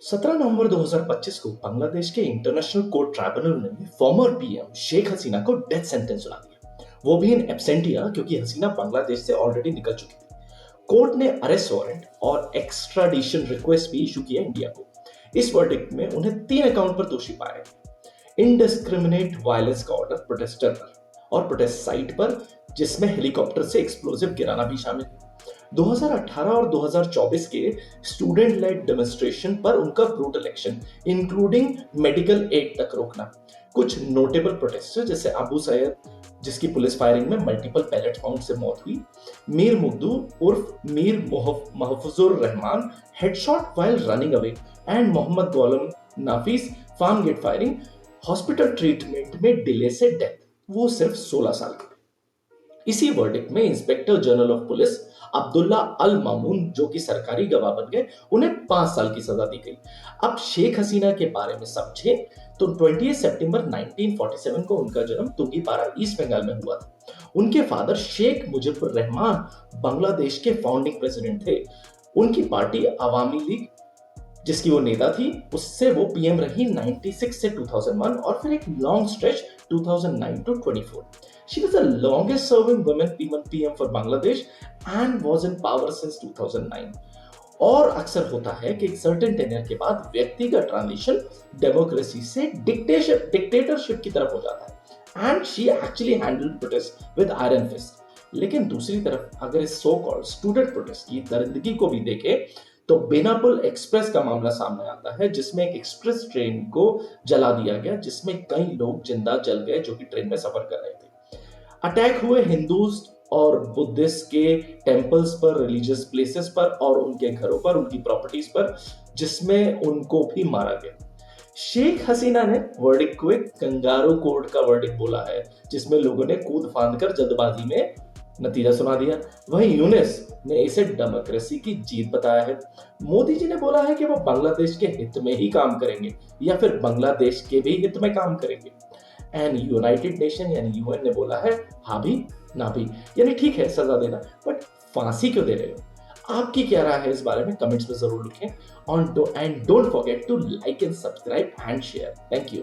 17 नवंबर 2025 को बांग्लादेश के international court tribunal ने फॉर्मर पीएम शेख हसीना को डेथ सेंटेंस सुना दिया, वो भी इन एब्सेंटिया, क्योंकि हसीना बांग्लादेश से ऑलरेडी निकल चुकी थी। कोर्ट ने अरेस्ट वारंट और एक्स्ट्राडिशन रिक्वेस्ट भी इशू किया इंडिया को। इस वर्डिक्ट में उन्हें 3 अकाउंट पर दोषी पाया गया। इनडिस्क्रिमिनेट वायलेंस का ऑर्डर प्रोटेस्टर पर और प्रोटेस्ट साइट पर, जिसमें हेलीकॉप्टर से एक्सप्लोजिव गिराना भी शामिल है। 2018 और 2024 के स्टूडेंट लेड डेमोन्स्ट्रेशन पर उनका brutal action, including medical aid तक रोकना। कुछ नोटेबल प्रोटेस्टर जैसे अबू सैयद, जिसकी पुलिस फायरिंग में मल्टीपल पैलेट राउंड से मौत हुई, मीर मुग्दू उर्फ Mir Mahfuzur Rahman, headshot while running away, and Mohammad Golam Nafis, farm gate firing, hospital treatment में डिले से डेथ, वो सिर्फ 16 साल के थे। इसी वर्डिक्ट में inspector general of police Abdullah Al Mamun, जो कि सरकारी गवाह बन गए, उन्हें 5 साल की सजा दी गई। अब शेख हसीना के बारे में समझे तो 20 सितंबर 1947 को उनका जन्म तुंगीपारा, ईस्ट बंगाल में हुआ था। उनके फादर शेख मुजीबुर रहमान बांग्लादेश के फाउंडिंग प्रेसिडेंट थे। उनकी पार्टी अवामी लीग, जिसकी वो नेता थी, उससे वो पीएम रही 96 से 2001 और फिर एक long stretch 2009 to 24। She was the longest serving woman PM for Bangladesh and was in power since 2009. और अक्सर होता है कि एक सर्टेन टेन्योर के बाद व्यक्ति का ट्रांजिशन डेमोक्रेसी से डिक्टेटरशिप की तरफ हो जाता है, and she actually handled protest with iron fist. लेकिन दूसरी तरफ अगर इस सो कॉल्ड स्टूडेंट प्रोटेस्ट की दरिंदगी को भी देखें तो बेनापोल एक्सप्रेस का मामला सामने आता है, जिसमें एक एक्सप्रेस ट्रेन को जला दिया गया, जिसमें कई लोग जिंदा जल गए जो कि ट्रेन में सफर कर रहे थे। अटैक हुए हिंदूज और बुद्धिस्ट के टेम्पल्स पर, रिलीजियस प्लेसेस पर और उनके घरों पर, उनकी प्रॉपर्टीज पर, जिसमें उनको भी मारा गया। शेख हसीना ने वर्डिक्ट को एक कंगारू कोर्ट का वर्डिक्ट बोला है, जिसमें लोगों ने कूद फांद कर जल्दबाजी में नतीजा सुना दिया। वहीं यूनिस ने इसे डेमोक्रेसी की जीत बताया है। मोदी जी ने बोला है कि वो बांग्लादेश के हित में ही काम करेंगे या फिर बांग्लादेश के भी हित में काम करेंगे। एंड यूनाइटेड नेशन यानी यूएन ने बोला है हाँ भी ना भी, यानी ठीक है सजा देना, बट फांसी क्यों दे रहे हो? आपकी क्या राय है इस बारे में? कमेंट्स में जरूर लिखें। And don't forget to like and subscribe and share. Thank you.